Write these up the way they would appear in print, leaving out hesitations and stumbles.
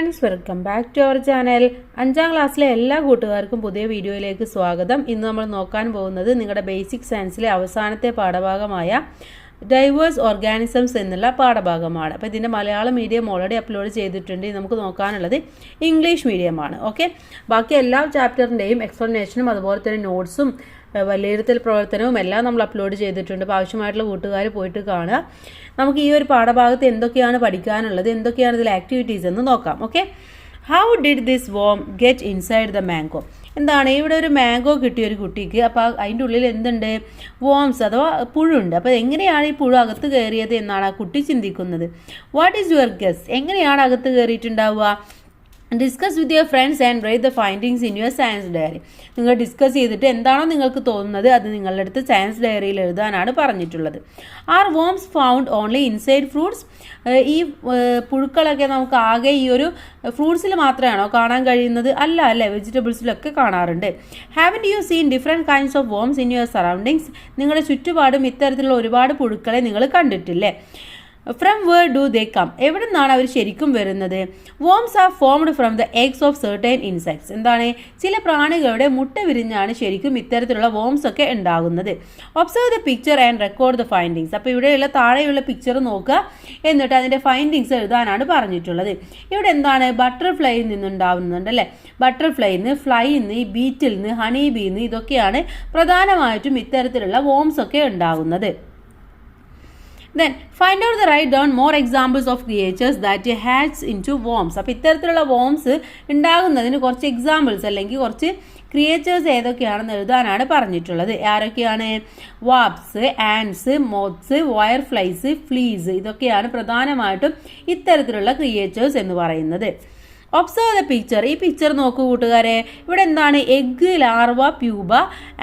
Friends, welcome back to our channel. 5ാം ക്ലാസ്സിലെ എല്ലാ കൂട്ടുകാർക്കും പുതിയ വീഡിയോയിലേക്ക് സ്വാഗതം. ഇന്ന് നമ്മൾ നോക്കാൻ പോകുന്നത് നിങ്ങളുടെ ബേസിക് സയൻസിലെ അവസാനത്തെ പാഠഭാഗമായ ഡൈവേഴ്സ് ഓർഗാനിസംസ് എന്നുള്ള പാഠഭാഗമാണ്. അപ്പോൾ ഇതിൻ്റെ മലയാളം മീഡിയം ഓൾറെഡി അപ്ലോഡ് ചെയ്തിട്ടുണ്ട്. നമുക്ക് നോക്കാനുള്ളത് ഇംഗ്ലീഷ് മീഡിയമാണ്. ഓക്കെ, ബാക്കി എല്ലാ ചാപ്റ്ററിൻ്റെയും എക്സ്പ്ലനേഷനും അതുപോലെ തന്നെ നോട്ട്സും വിലയിരുത്തൽ പ്രവർത്തനവും എല്ലാം നമ്മൾ അപ്ലോഡ് ചെയ്തിട്ടുണ്ട്. അപ്പോൾ ആവശ്യമായിട്ടുള്ള കൂട്ടുകാർ പോയിട്ട് കാണുക. നമുക്ക് ഈ ഒരു പാഠഭാഗത്ത് എന്തൊക്കെയാണ് പഠിക്കാനുള്ളത്, എന്തൊക്കെയാണ് ഇതിൽ ആക്ടിവിറ്റീസ് എന്ന് നോക്കാം. Okay, how did this worm get inside the mango? എന്താണ്, ഇവിടെ ഒരു മാംഗോ കിട്ടിയ ഒരു കുട്ടിക്ക്. അപ്പോൾ അതിൻ്റെ ഉള്ളിൽ എന്തുണ്ട്? വോംസ് അഥവാ പുഴുണ്ട്. അപ്പോൾ എങ്ങനെയാണ് ഈ പുഴു അകത്ത് കയറിയത് എന്നാണ് ആ കുട്ടി ചിന്തിക്കുന്നത്. What is your guess? എങ്ങനെയാണ് അകത്ത് കയറിയിട്ടുണ്ടാവുക? Discuss with your friends and write the findings in your science diary. നിങ്ങൾ ഡിസ്കസ് ചെയ്തിട്ട് എന്താണോ നിങ്ങൾക്ക് തോന്നുന്നത് അത് നിങ്ങളുടെ അടുത്ത് സയൻസ് ഡയറിയിൽ എഴുതാനാണ് പറഞ്ഞിട്ടുള്ളത്. Are worms found only inside fruits? ഈ പുഴുക്കളൊക്കെ നമുക്ക് ആകെ ഈ ഒരു ഫ്രൂട്ട്സിൽ മാത്രമാണോ കാണാൻ കഴിയുന്നത്? അല്ല അല്ലേ, വെജിറ്റബിൾസിലൊക്കെ കാണാറുണ്ട്. Haven't you seen different kinds of worms in your surroundings? നിങ്ങളുടെ ചുറ്റുപാടും ഇത്തരത്തിലുള്ള ഒരുപാട് പുഴുക്കളെ നിങ്ങൾ കണ്ടിട്ടില്ലേ? From where do they come? എവിടെ നിന്നാണ് അവർ ശരിക്കും വരുന്നത്? Worms are formed from the eggs of certain insects. എന്താണ്, ചില പ്രാണികളുടെ മുട്ട വിരിഞ്ഞാണ് ശരിക്കും ഇത്തരത്തിലുള്ള വോംസ് ഒക്കെ ഉണ്ടാകുന്നത്. Observe the picture and record the findings. അപ്പോൾ ഇവിടെയുള്ള താഴെയുള്ള പിക്ചർ നോക്കുക, എന്നിട്ട് അതിൻ്റെ ഫൈൻഡിങ്സ് എഴുതാനാണ് പറഞ്ഞിട്ടുള്ളത്. ഇവിടെ എന്താണ്, ബട്ടർഫ്ലൈയിൽ നിന്നുണ്ടാവുന്നുണ്ട് അല്ലേ? ബട്ടർഫ്ലൈന്ന്, ഫ്ലൈന്ന്, ബീറ്റിൽന്ന്, ഹണി ബീന്ന്, ഇതൊക്കെയാണ് പ്രധാനമായിട്ടും ഇത്തരത്തിലുള്ള വോംസ് ഒക്കെ ഉണ്ടാകുന്നത്. Then find out the write down more examples of creatures that hatch into worms. അപ്പോൾ ഇത്തരത്തിലുള്ള വോംസ് ഉണ്ടാകുന്നതിന് കുറച്ച് എക്സാമ്പിൾസ് അല്ലെങ്കിൽ കുറച്ച് ക്രിയേച്ചേഴ്സ് ഏതൊക്കെയാണെന്ന് എഴുതാനാണ് പറഞ്ഞിട്ടുള്ളത്. ആരൊക്കെയാണ്? വാപ്സ്, Ans, moths, wire flies, fleece, ഇതൊക്കെയാണ് പ്രധാനമായിട്ടും ഇത്തരത്തിലുള്ള ക്രിയേച്ചേഴ്സ് എന്ന് പറയുന്നത്. Observe the picture. ഈ പിക്ചർ നോക്കൂ കൂട്ടുകാരെ. ഇവിടെ എന്താണ്? എഗ്, ലാർവ, പ്യൂബ,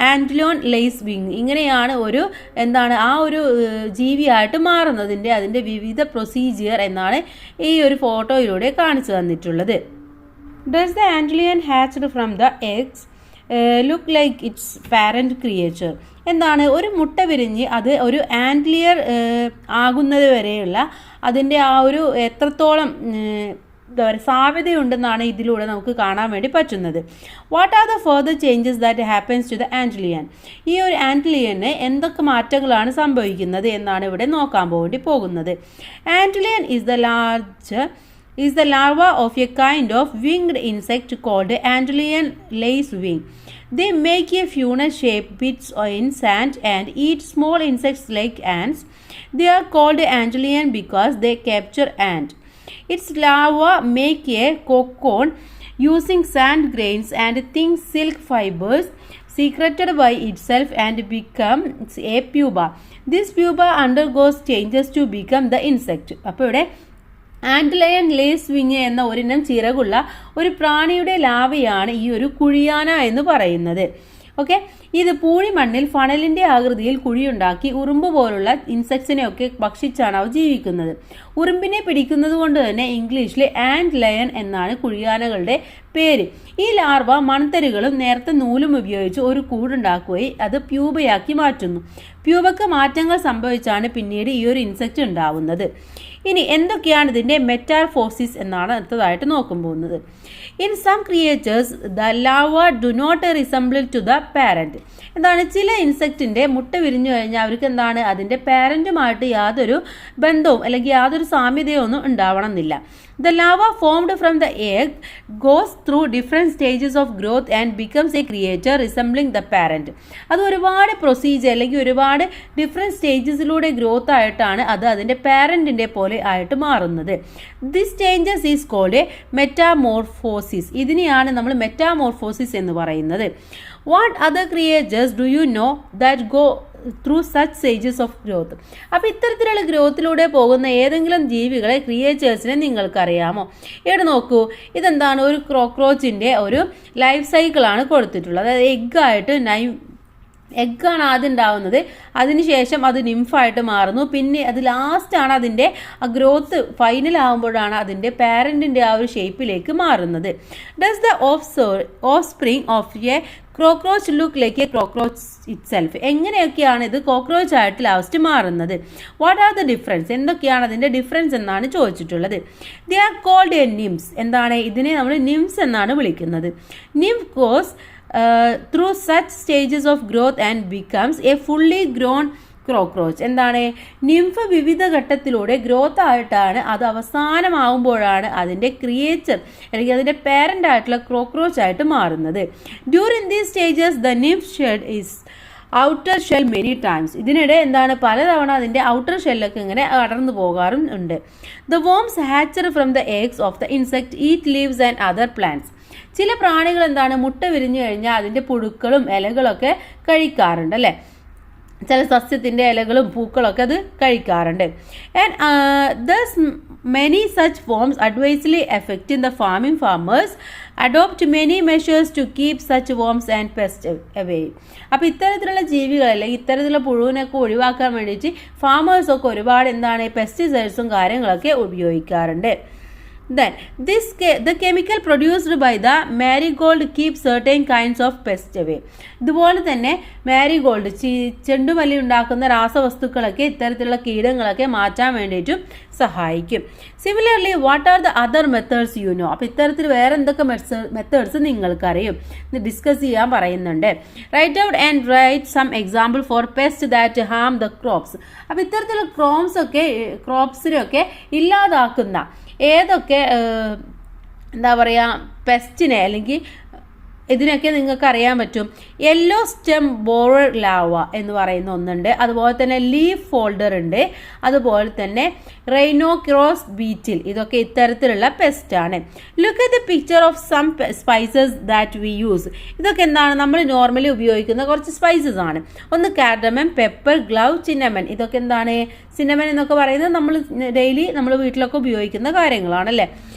ആൻറ്റിലോൺ, ലേസ് വിങ്, ഇങ്ങനെയാണ് ഒരു എന്താണ് ആ ഒരു ജീവിയായിട്ട് മാറുന്നതിൻ്റെ അതിൻ്റെ വിവിധ പ്രൊസീജിയർ എന്നാണ് ഈ ഒരു ഫോട്ടോയിലൂടെ കാണിച്ചു തന്നിട്ടുള്ളത്. Does the antlion hatched from the eggs look like its parent creature? എന്താണ്, ഒരു മുട്ട വിരിഞ്ഞ് അത് ഒരു ആൻറ്റിലിയർ ആകുന്നത് വരെയുള്ള അതിൻ്റെ ആ ഒരു എത്രത്തോളം സാധ്യതയുണ്ടെന്നാണ് ഇതിലൂടെ നമുക്ക് കാണാൻ വേണ്ടി പറ്റുന്നത്. What are the further changes that happens to the antlion? ഈ ഒരു ആൻറ്റിലിയന് എന്തൊക്കെ മാറ്റങ്ങളാണ് സംഭവിക്കുന്നത് എന്നാണ് ഇവിടെ നോക്കാൻ വേണ്ടി പോകുന്നത്. Antlion is the larva of a kind of winged insect called Antlion lacewing. They make a funnel-shaped bits in sand and eat small insects like ants. They are called Antlion because they capture ant. Its larvae make a cocoon using sand grains and thin silk fibers secreted by itself and becomes a pupa. This pupa undergoes changes to become the insect. അപ്പോൾ ഇവിടെ ആൻറ്റിലയൻ lace wing എന്ന ഒരിനം ചിറകുള്ള ഒരു പ്രാണിയുടെ ലാവയാണ് ഈ ഒരു കുഴിയാന എന്ന് പറയുന്നത്. Okay, ഇത് പൂഴിമണ്ണിൽ ഫണലിൻ്റെ ആകൃതിയിൽ കുഴിയുണ്ടാക്കി ഉറുമ്പ് പോലുള്ള ഇൻസെക്ട്സിനെയൊക്കെ ഭക്ഷിച്ചാണ് അവ ജീവിക്കുന്നത്. ഉറുമ്പിനെ പിടിക്കുന്നത് കൊണ്ട് തന്നെ ഇംഗ്ലീഷിൽ ആൻഡ് ലയൺ എന്നാണ് കുഴിയാനകളുടെ പേര്. ഈ ലാർവ മൺതരികളും നേർത്ത നൂലും ഉപയോഗിച്ച് ഒരു കൂടുണ്ടാക്കുകയും അത് പ്യൂബയാക്കി മാറ്റുന്നു. പ്യൂബക്ക് മാറ്റങ്ങൾ സംഭവിച്ചാണ് പിന്നീട് ഈ ഒരു ഇൻസെക്റ്റ് ഉണ്ടാവുന്നത്. ഇനി എന്തൊക്കെയാണ് ഇതിൻ്റെ മെറ്റാമോർഫോസിസ് എന്നാണ് അടുത്തതായിട്ട് നോക്കാൻ പോകുന്നത്. In some creatures the larva do not resemble to the parent. എന്താണ്, ചില ഇൻസെക്റ്റിൻ്റെ മുട്ട വിരിഞ്ഞു കഴിഞ്ഞാൽ അവർക്ക് എന്താണ് അതിൻ്റെ പാരന്റുമായിട്ട് യാതൊരു ബന്ധവും അല്ലെങ്കിൽ യാതൊരു സാമ്യതയോ ഒന്നും ഉണ്ടാവണമെന്നില്ല. The larva formed from the egg goes through different stages of growth and becomes a creature resembling the parent. അത് ഒരുപാട് പ്രൊസീജിയർ അല്ലെങ്കിൽ ഒരുപാട് ഡിഫറെൻറ്റ് സ്റ്റേജസിലൂടെ ഗ്രോത്ത് ആയിട്ടാണ് അത് അതിൻ്റെ പാരൻറ്റിൻ്റെ പോലെ ആയിട്ട് മാറുന്നത്. This changes is called metamorphosis. ഇതിനെയാണ് നമ്മൾ മെറ്റാമോർഫോസിസ് എന്ന് പറയുന്നത്. What other creatures do you know that go through such stages of growth? അപ്പോൾ ഇത്തരത്തിലുള്ള ഗ്രോത്തിലൂടെ പോകുന്ന ഏതെങ്കിലും ജീവികളെ, ക്രിയേച്ചേഴ്സിനെ നിങ്ങൾക്കറിയാമോ? ഇവിടെ നോക്കൂ, ഇതെന്താണ്, ഒരു കോക്രോച്ചിൻ്റെ ഒരു ലൈഫ് സൈക്കിളാണ് കൊടുത്തിട്ടുള്ളത്. അതായത് എഗ്ഗായിട്ട് എഗ്ഗാണ് ആദ്യം ഉണ്ടാവുന്നത്, അതിനുശേഷം അത് നിംഫായിട്ട് മാറുന്നു, പിന്നെ അത് ലാസ്റ്റാണ് അതിൻ്റെ ആ ഗ്രോത്ത് ഫൈനൽ ആകുമ്പോഴാണ് അതിൻ്റെ പാരൻറ്റിൻ്റെ ആ ഒരു ഷേപ്പിലേക്ക് മാറുന്നത്. Does the offspring of a cockroach look like a cockroach itself. എങ്ങനെയൊക്കെയാണ് ഇത് കോക്രോച്ച് ആയിട്ട് ലാസ്റ്റ് മാറുന്നത്? What are the difference? എന്തൊക്കെയാണ് അതിൻ്റെ ഡിഫറൻസ് എന്നാണ് ചോദിച്ചിട്ടുള്ളത്. They are called a nymphs. എന്താണ് ഇതിനെ നമ്മൾ നിംസ് എന്നാണ് വിളിക്കുന്നത്. Nymph goes through such stages of growth and becomes a fully grown cockroach. എന്താണ് നിംഫ് വിവിധ ഘട്ടത്തിലൂടെ ഗ്രോത്ത് ആയിട്ടാണ് അത് അവസാനമാകുമ്പോഴാണ് അതിൻ്റെ ക്രിയേച്ചർ അല്ലെങ്കിൽ അതിൻ്റെ പാരൻ്റ് ആയിട്ടുള്ള കോക്രോച്ച് ആയിട്ട് മാറുന്നത്. During these stages the nymph shed is outer shell many times. ഇതിനിടെ എന്താണ് പലതവണ അതിൻ്റെ ഔട്ടർ ഷെല്ലൊക്കെ ഇങ്ങനെ അടർന്നു പോകാറും ഉണ്ട്. The worms Hatcher from the eggs of the insect eat leaves and other plants. ചില പ്രാണികൾ എന്താണ് മുട്ട വിരിഞ്ഞു കഴിഞ്ഞാൽ അതിൻ്റെ പുഴുക്കളും ഇലകളൊക്കെ കഴിക്കാറുണ്ട് അല്ലേ. ചില സസ്യത്തിൻ്റെ ഇലകളും പൂക്കളൊക്കെ അത് കഴിക്കാറുണ്ട്. And thus many such forms adversely effect in the farming farmers adopt many measures to keep such worms and pest away. അപ്പോൾ ഇത്തരത്തിലുള്ള ജീവികളല്ലേ ഇത്തരത്തിലുള്ള പുഴുവിനൊക്കെ ഒഴിവാക്കാൻ വേണ്ടിയിട്ട് ഫാമേഴ്സൊക്കെ ഒരുപാട് എന്താണ് പെസ്റ്റിസൈഡ്സും കാര്യങ്ങളൊക്കെ ഉപയോഗിക്കാറുണ്ട്. Then the chemical produced by the marigold keeps certain kinds of pests away. ഇതുപോലെ തന്നെ മാരിഗോൾഡ് ചെണ്ടുമല്ലി ഉണ്ടാക്കുന്ന രാസവസ്തുക്കളൊക്കെ ഇത്തരത്തിലുള്ള കീടങ്ങളൊക്കെ മാറ്റാൻ വേണ്ടിയിട്ടും സഹായിക്കും. Similarly what are the other methods you know. അപ്പോൾ ഇത്തരത്തിൽ വേറെ എന്തൊക്കെ മെത്തേഡ്സ് നിങ്ങൾക്കറിയും ഡിസ്കസ് ചെയ്യാൻ പറയുന്നുണ്ട്. Write out and write some example for pest that harm the crops. അപ്പോൾ ഇത്തരത്തിലുള്ള ക്രോപ്സിനൊക്കെ ഇല്ലാതാക്കുന്ന ഏതൊക്കെ എന്താ പറയുക പെസ്റ്റിനെ അല്ലെങ്കിൽ ഇതിനൊക്കെ നിങ്ങൾക്ക് അറിയാൻ പറ്റും. യെല്ലോ സ്റ്റെം ബോറർ ലാവ എന്ന് പറയുന്ന ഒന്നുണ്ട്, അതുപോലെ തന്നെ ലീഫ് ഫോൾഡർ ഉണ്ട്, അതുപോലെ തന്നെ റൈനോക്രോസ് ബീറ്റിൽ. ഇതൊക്കെ ഇത്തരത്തിലുള്ള പെസ്റ്റാണ്. Look at the picture of some spices that we use. ഇതൊക്കെ എന്താണ് നമ്മൾ നോർമലി ഉപയോഗിക്കുന്ന കുറച്ച് സ്പൈസസ് ആണ്. ഒന്ന് കാർഡമം, പെപ്പർ, ഗ്ലൗ, ചിന്നമൻ. ഇതൊക്കെ എന്താണ് സിന്നമൻ എന്നൊക്കെ പറയുന്നത് നമ്മൾ ഡെയിലി നമ്മൾ വീട്ടിലൊക്കെ ഉപയോഗിക്കുന്ന കാര്യങ്ങളാണല്ലേ.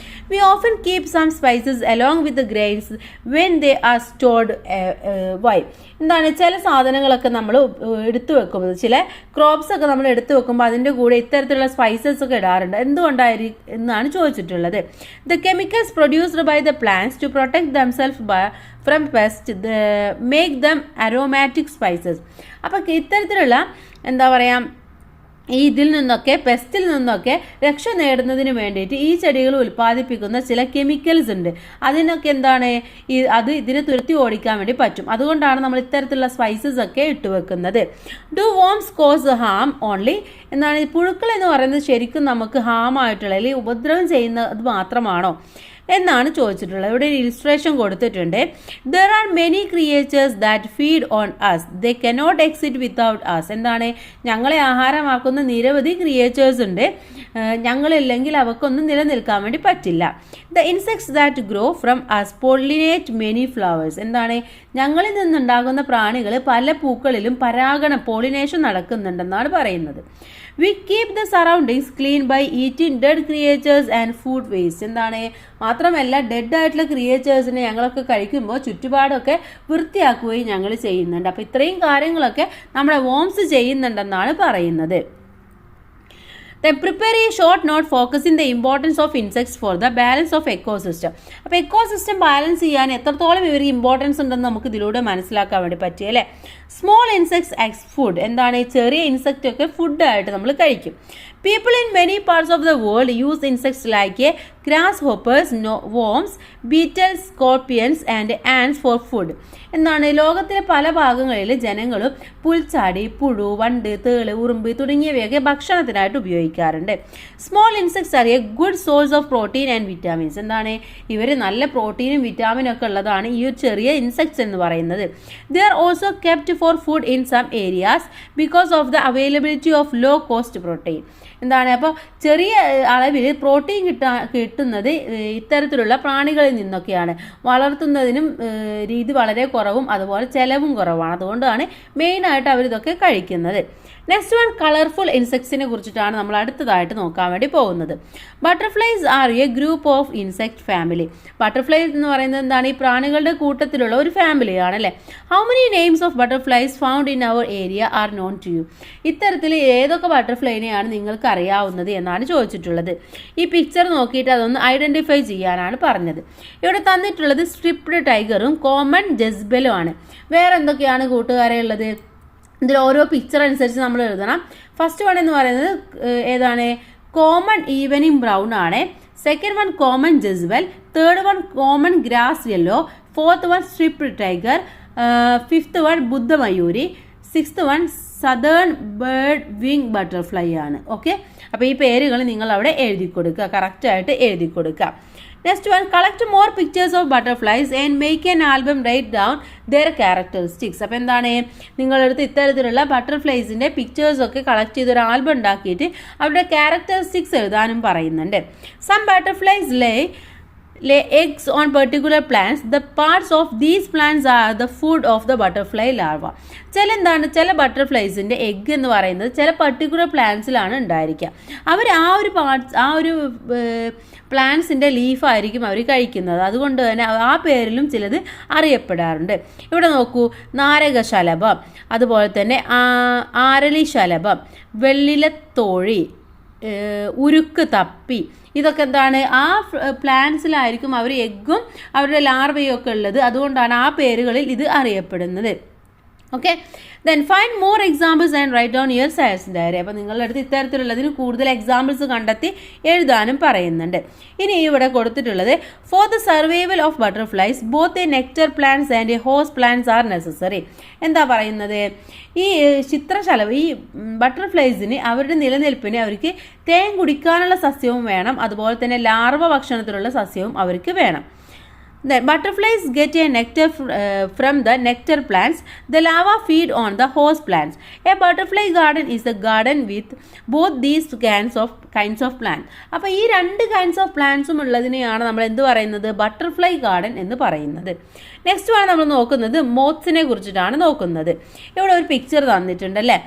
We often keep some spices along with the grains when they are stored. Why? എന്താണ് ചില സാധനങ്ങളൊക്കെ നമ്മൾ എടുത്തു വെക്കുമ്പോൾ ചില ക്രോപ്സ് ഒക്കെ നമ്മൾ എടുത്തു വെക്കുമ്പോൾ അതിൻ്റെ കൂടെ ഇത്തരത്തിലുള്ള സ്പൈസസ് ഒക്കെ ഇടാറുണ്ട്. എന്തുകൊണ്ടായിരിക്കും എന്നാണ് ചോദിച്ചിട്ടുള്ളത്. The chemicals produced by the plants to protect themselves from pests make them aromatic spices. അപ്പോൾ ഇത്തരത്തിലുള്ള എന്താ പറയുക ഇതിൽ നിന്നൊക്കെ പെസ്റ്റിൽ നിന്നൊക്കെ രക്ഷ നേടുന്നതിന് വേണ്ടിയിട്ട് ഈ ചെടികൾ ഉൽപ്പാദിപ്പിക്കുന്ന ചില കെമിക്കൽസ് ഉണ്ട്. അതിനൊക്കെ എന്താണ് അത് ഇതിനെ തുരത്തി ഓടിക്കാൻ വേണ്ടി പറ്റും. അതുകൊണ്ടാണ് നമ്മൾ ഇത്തരത്തിലുള്ള സ്പൈസസ് ഒക്കെ ഇട്ടുവെക്കുന്നത്. Do worms cause harm only. എന്താണ് പുഴുക്കൾ എന്ന് പറയുന്നത് ശരിക്കും നമുക്ക് ഹാം ആയിട്ടുള്ള അല്ലെങ്കിൽ ഉപദ്രവം ചെയ്യുന്നത് മാത്രമാണോ എന്നാണ് ചോദിച്ചിട്ടുള്ളത്. ഇവിടെ ഒരു ഇലിസ്ട്രേഷൻ കൊടുത്തിട്ടുണ്ട്. There are many creatures that feed on us they cannot exist without us. എന്താണ് ഞങ്ങളെ ആഹാരമാക്കുന്ന നിരവധി ക്രിയേച്ചേഴ്സ് ഉണ്ട്, ഞങ്ങളില്ലെങ്കിൽ അവക്കൊന്നും നിലനിൽക്കാൻ വേണ്ടി പറ്റില്ല. The insects that grow from us pollinate many flowers. എന്താണ് ഞങ്ങളിൽ നിന്നുണ്ടാകുന്ന പ്രാണികൾ പല പൂക്കളിലും പോളിനേഷൻ നടക്കുന്നുണ്ടെന്നാണ് പറയുന്നത്. We keep the surroundings clean by eating dead creatures and food waste. എന്താണ് മാത്രമല്ല ഡെഡ് ആയിട്ടുള്ള ക്രിയേച്ചേഴ്സിനെ ഞങ്ങളൊക്കെ കഴിക്കുമ്പോൾ ചുറ്റുപാടൊക്കെ വൃത്തിയാക്കുകയും ഞങ്ങൾ ചെയ്യുന്നുണ്ട്. അപ്പോൾ ഇത്രയും കാര്യങ്ങളൊക്കെ നമ്മുടെ വോംസ് ചെയ്യുന്നുണ്ടെന്നാണ് പറയുന്നത്. Then prepare a short note focusing the importance of insects for the balance of ecosystem. അപ്പോൾ എക്കോസിസ്റ്റം ബാലൻസ് ചെയ്യാൻ എത്രത്തോളം ഇവർക്ക് ഇമ്പോർട്ടൻസ് ഉണ്ടെന്ന് നമുക്ക് ഇതിലൂടെ മനസ്സിലാക്കാൻ വേണ്ടി പറ്റിയല്ലേ. Small insects as food. എന്താണ് ചെറിയ ഇൻസെക്റ്റ് ഒക്കെ ഫുഡായിട്ട് നമ്മൾ കഴിക്കും. People in many parts of the world use insects like a grasshoppers, worms, beetles, scorpions and ants for food. എന്താണ് ലോകത്തിലെ പല ഭാഗങ്ങളിൽ ജനങ്ങളും പുൽച്ചാടി, പുഴു, വണ്ട്, തേള്, ഉറുമ്പ് തുടങ്ങിയവയൊക്കെ ഭക്ഷണത്തിനായിട്ട് ഉപയോഗിക്കാറുണ്ട്. Small insects R A good source of protein and vitamins. എന്താണ് ഇവർ നല്ല പ്രോട്ടീനും വിറ്റാമിനും ഒക്കെ ഉള്ളതാണ് ഈ ഒരു ചെറിയ ഇൻസെക്ട്സ് എന്ന് പറയുന്നത്. They are also kept for food in some areas because of the availability of low cost protein. എന്താണ് അപ്പോൾ ചെറിയ അളവിൽ പ്രോട്ടീൻ കിട്ടുന്നത് ഇത്തരത്തിലുള്ള പ്രാണികളിൽ നിന്നൊക്കെയാണ്. വളർത്തുന്നതിനും രീതി വളരെ കുറവും അതുപോലെ ചിലവും കുറവാണ്. അതുകൊണ്ടാണ് മെയിനായിട്ട് അവരിതൊക്കെ കഴിക്കുന്നത്. നെക്സ്റ്റ് വൺ കളർഫുൾ ഇൻസെക്ട്സിനെ കുറിച്ചിട്ടാണ് നമ്മൾ അടുത്തതായിട്ട് നോക്കാൻ വേണ്ടി പോകുന്നത്. Butterflies are a group of insect family. Butterflies എന്ന് പറയുന്നത് എന്താണ്? ഈ പ്രാണികളുടെ കൂട്ടത്തിലുള്ള ഒരു ഫാമിലിയാണ് അല്ലേ. How many names of butterflies found in our area are known to you? ഇത്തരത്തിൽ ഏതൊക്കെ ബട്ടർഫ്ലൈനെയാണ് നിങ്ങൾക്ക് അറിയാവുന്നത് എന്നാണ് ചോദിച്ചിട്ടുള്ളത്. ഈ പിക്ചർ നോക്കിയിട്ട് അതൊന്ന് ഐഡന്റിഫൈ ചെയ്യാനാണ് പറഞ്ഞത്. ഇവിടെ തന്നിട്ടുള്ളത് സ്ട്രിപ്ഡ് ടൈഗറും കോമൺ ജെസ്ബലും ആണ്. വേറെ എന്തൊക്കെയാണ് കൂട്ടുകാരെ ഉള്ളത്? ഇതിൽ ഓരോ പിക്ചർ അനുസരിച്ച് നമ്മൾ എഴുതണം. ഫസ്റ്റ് വൺ എന്ന് പറയുന്നത് ഏതാണ്? കോമൺ ഈവനിങ് ബ്രൗൺ ആണ്. Second one common jezebel. Third one common grass yellow. Fourth one striped tiger. Fifth one ബുദ്ധമയൂരി. Sixth one southern birdwing butterfly ആണ്. ഓക്കെ, അപ്പോൾ ഈ പേരുകൾ നിങ്ങൾ അവിടെ എഴുതി കൊടുക്കുക, കറക്റ്റായിട്ട് എഴുതി കൊടുക്കുക. Next one collect more pictures of butterflies and make an album write down their characteristics. അപ്പോൾ എന്താണ്? നിങ്ങളടുത്ത് ഇത്തരത്തിലുള്ള ബട്ടർഫ്ലൈസിൻ്റെ പിക്ചേഴ്സൊക്കെ കളക്ട് ചെയ്തൊരു ആൽബം ഉണ്ടാക്കിയിട്ട് അവരുടെ ക്യാരക്ടറിസ്റ്റിക്സ് എഴുതാനും പറയുന്നുണ്ട്. Some butterflies lay eggs on particular plants. The parts of these plants are the food of the butterfly larva. ചില ബട്ടർഫ്ലൈസിൻ്റെ എഗ്ഗ് എന്ന് പറയുന്നത് ചില പർട്ടിക്കുലർ പ്ലാന്റ്സിലാണ് ഉണ്ടായിരിക്കുക. അവർ ആ ഒരു പ്ലാന്റ്സിൻ്റെ ലീഫായിരിക്കും അവർ കഴിക്കുന്നത്. അതുകൊണ്ട് തന്നെ ആ പേരിലും ചിലത് അറിയപ്പെടാറുണ്ട്. ഇവിടെ നോക്കൂ, നാരകശലഭം, അതുപോലെ തന്നെ ആരളിശലഭം, വെള്ളിലത്തോഴി, ഉരുക്ക് തപ്പി, ഇതൊക്കെ എന്താണ്? ആ പ്ലാന്റ്സിലായിരിക്കും അവർ എഗ്ഗും അവരുടെ ലാർവയും ഒക്കെ ഉള്ളത്. അതുകൊണ്ടാണ് ആ പേരുകളിൽ ഇത് അറിയപ്പെടുന്നത്. Okay, then find more examples and write down your science diary. അപ്പോൾ നിങ്ങളുടെ അടുത്ത് ഇത്തരത്തിലുള്ളതിന് കൂടുതൽ എക്സാമ്പിൾസ് കണ്ടെത്തി എഴുതാനും പറയുന്നുണ്ട്. ഇനി ഇവിടെ കൊടുത്തിട്ടുള്ളത് for the survival of butterflies both a nectar plants and a host plants are necessary. എന്താ പറയുന്നത്? ഈ ചിത്രശലഭം, ഈ ബട്ടർഫ്ലൈസിന് അവരുടെ നിലനിൽപ്പിന് അവർക്ക് തേൻ കുടിക്കാനുള്ള സസ്യവും വേണം, അതുപോലെ തന്നെ ലാർവ ഭക്ഷണത്തിലുള്ള സസ്യവും അവർക്ക് വേണം. Then butterflies get a nectar from the nectar plants. The larvae feed on the host plants. A butterfly garden is a garden with both these kinds of plants. അപ്പോൾ ഈ രണ്ട് കൈൻഡ്സ് ഓഫ് പ്ലാന്റ്സും ഉള്ളതിനെയാണ് നമ്മൾ എന്ത് പറയുന്നത്? Butterfly garden എന്ന് പറയുന്നത്. Next ആണ് നമ്മൾ നോക്കുന്നത് മോത്ത്സിനെ കുറിച്ചിട്ടാണ് നോക്കുന്നത്. ഇവിടെ ഒരു പിക്ചർ തന്നിട്ടുണ്ട് അല്ലേ.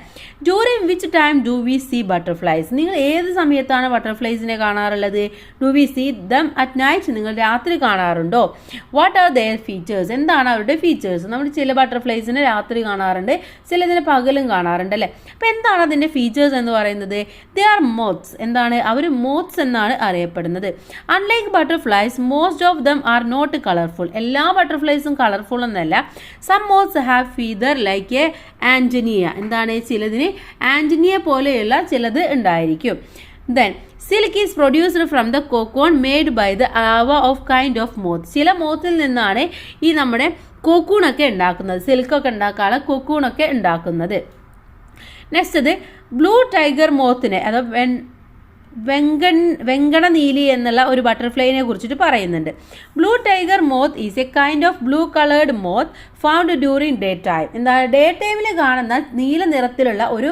During which time do we see butterflies? നിങ്ങൾ ഏത് സമയത്താണ് ബട്ടർഫ്ലൈസിനെ കാണാറുള്ളത്? Do we see them at night? നിങ്ങൾ രാത്രി കാണാറുണ്ടോ? What are their features? എന്താണ് അവരുടെ ഫീച്ചേഴ്സ്? നമ്മൾ ചില ബട്ടർഫ്ലൈസിനെ രാത്രി കാണാറുണ്ട്, ചിലതിനെ പകലും കാണാറുണ്ട് അല്ലേ. അപ്പോൾ എന്താണ് അതിൻ്റെ ഫീച്ചേഴ്സ് എന്ന് പറയുന്നത്? They are moths. എന്താണ്? അവർ മോത്ത്സ് എന്നാണ് അറിയപ്പെടുന്നത്. Unlike butterflies most of them are not colourful. എല്ലാ ബട്ടർഫ്ലൈസും കളർഫുൾ എന്നല്ല. Some moths have feather like a antennae. എന്താണ്? ചിലതിന് ആന്റനിയ പോലെയുള്ള ചിലത് ഉണ്ടായിരിക്കും. Then silk is produced from the cocoon made by the ആവ ഓഫ് കൈൻഡ് ഓഫ് മോത്ത്. ചില മോത്തിൽ നിന്നാണ് ഈ നമ്മുടെ കോക്കൂണൊക്കെ ഉണ്ടാക്കുന്നത്, സിൽക്കൊക്കെ ഉണ്ടാക്കാനുള്ള കോക്കൂണൊക്കെ ഉണ്ടാക്കുന്നത്. നെക്സ്റ്റ് ബ്ലൂ ടൈഗർ മോത്തിനെ, അഥവാ വെങ്കണ നീലി എന്നുള്ള ഒരു ബട്ടർഫ്ലൈനെ കുറിച്ചിട്ട് പറയുന്നുണ്ട്. Blue tiger moth is A kind of blue coloured moth found during day time. എന്താണ്? ഡേ ടൈമിൽ കാണുന്ന നീല നിറത്തിലുള്ള ഒരു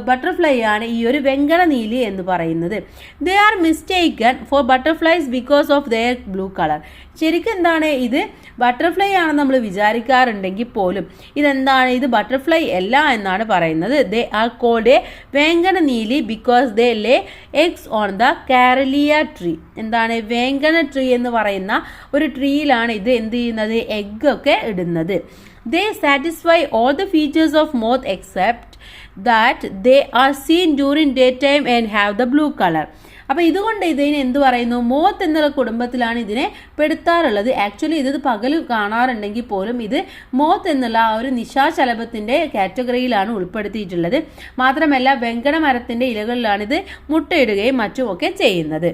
ബട്ടർഫ്ലൈ ആണ് ഈ ഒരു വെങ്കണ നീലി എന്ന് പറയുന്നത്. They are mistaken for butterflies because of their blue colour. ശരിക്കും എന്താണ്? ഇത് ബട്ടർഫ്ലൈ ആണെന്ന് നമ്മൾ വിചാരിക്കാറുണ്ടെങ്കിൽ പോലും ഇതെന്താണ്? ഇത് ബട്ടർഫ്ലൈ അല്ല എന്നാണ് പറയുന്നത്. ദേ ആർ കോൾഡ് എ വേങ്കണ നീലി because they lay eggs on the carallia tree. എന്താണ്? വേങ്കണ ട്രീ എന്ന് പറയുന്ന ഒരു ട്രീയിലാണ് ഇത് എന്ത് ചെയ്യുന്നത്? എഗ് ഒക്കെ ഇടുന്നത്. They satisfy all the features of moth except that they are seen during day time and have the blue colour. അപ്പോൾ ഇതുകൊണ്ട് ഇതിനെ എന്ത് പറയുന്നു? മോത്ത് എന്നുള്ള കുടുംബത്തിലാണ് ഇതിനെ പെടുത്താറുള്ളത്. ആക്ച്വലി ഇത് പകൽ കാണാറുണ്ടെങ്കിൽ പോലും ഇത് മോത്ത് എന്നുള്ള ആ ഒരു നിശാശലഭത്തിൻ്റെ കാറ്റഗറിയിലാണ് ഉൾപ്പെടുത്തിയിട്ടുള്ളത്. മാത്രമല്ല വെങ്കണ മരത്തിൻ്റെ ഇലകളിലാണിത് മുട്ടയിടുകയും മറ്റുമൊക്കെ ചെയ്യുന്നത്.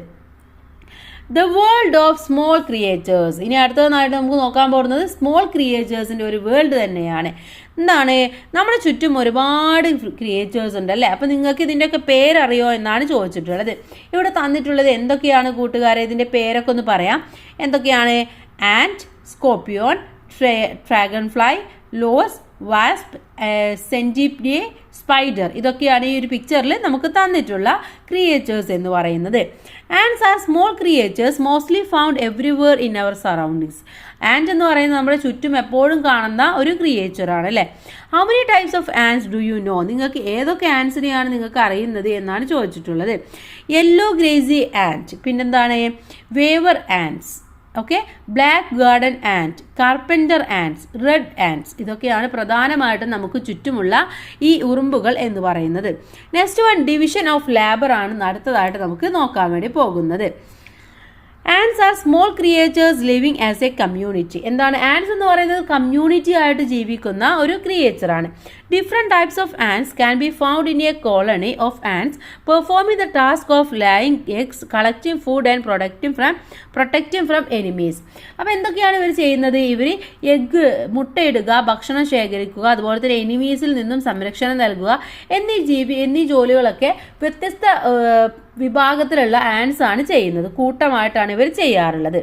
The world of small creatures. ഇനി അടുത്തതായിട്ട് നമുക്ക് നോക്കാൻ പോകുന്നത് സ്മോൾ ക്രിയേച്ചേഴ്സിൻ്റെ ഒരു വേൾഡ് തന്നെയാണ്. എന്താണ്? നമ്മുടെ ചുറ്റും ഒരുപാട് ക്രിയേച്ചേഴ്സ് ഉണ്ട് അല്ലേ. അപ്പോൾ നിങ്ങൾക്ക് ഇതിൻ്റെയൊക്കെ പേരറിയോ എന്നാണ് ചോദിച്ചിട്ടുള്ളത്. ഇവിടെ തന്നിട്ടുള്ളത് എന്തൊക്കെയാണ് കൂട്ടുകാരെ? ഇതിൻ്റെ പേരൊക്കെ ഒന്ന് പറയാം. എന്തൊക്കെയാണ്? Ant, scorpion, dragonfly, louse, wasp, centipede, spider. ഇതൊക്കെയാണ് ഈ ഒരു പിക്ചറിൽ നമുക്ക് തന്നിട്ടുള്ള ക്രിയേച്ചേഴ്സ് എന്ന് പറയുന്നത്. Ants are small creatures mostly found everywhere in our surroundings. Ant എന്ന് പറയുന്നത് നമ്മുടെ ചുറ്റും എപ്പോഴും കാണുന്ന ഒരു ക്രിയേച്ചറാണ് അല്ലേ. How many types of ants do you know? നിങ്ങൾക്ക് ഏതൊക്കെ ആൻഡ്സിനെയാണ് നിങ്ങൾക്ക് അറിയുന്നത് എന്നാണ് ചോദിച്ചിട്ടുള്ളത്. യെല്ലോ ഗ്രേസി ആൻഡ്, പിന്നെന്താണ് weaver ants, okay, black garden ant, carpenter ants, red ആൻഡ്സ്. ഇതൊക്കെയാണ് പ്രധാനമായിട്ടും നമുക്ക് ചുറ്റുമുള്ള ഈ ഉറുമ്പുകൾ എന്ന് പറയുന്നത്. Next one division of labour ആണ് അടുത്തതായിട്ട് നമുക്ക് നോക്കാൻ വേണ്ടി പോകുന്നത്. Ants are small creatures living as a community. എന്താണ് ആൻഡ്സ് എന്ന് പറയുന്നത്? കമ്മ്യൂണിറ്റി ആയിട്ട് ജീവിക്കുന്ന ഒരു ക്രിയേച്ചറാണ്. Different types of ants can be found in a colony of ants performing the task of laying eggs, collecting food and protecting from enemies. അപ്പോൾ എന്തൊക്കെയാണ് ഇവർ ചെയ്യുന്നത്? ഇവർ എഗ്ഗ്, മുട്ടയിടുക, ഭക്ഷണം ശേഖരിക്കുക, അതുപോലെ തന്നെ എനിമീസിൽ നിന്നും സംരക്ഷണം നൽകുക എന്നീ ജോലികളൊക്കെ വ്യത്യസ്ത വിഭാഗത്തിലുള്ള ആൻഡ്സ് ആണ് ചെയ്യുന്നത്. കൂട്ടമായിട്ടാണ് ഇവർ ചെയ്യാറുള്ളത്.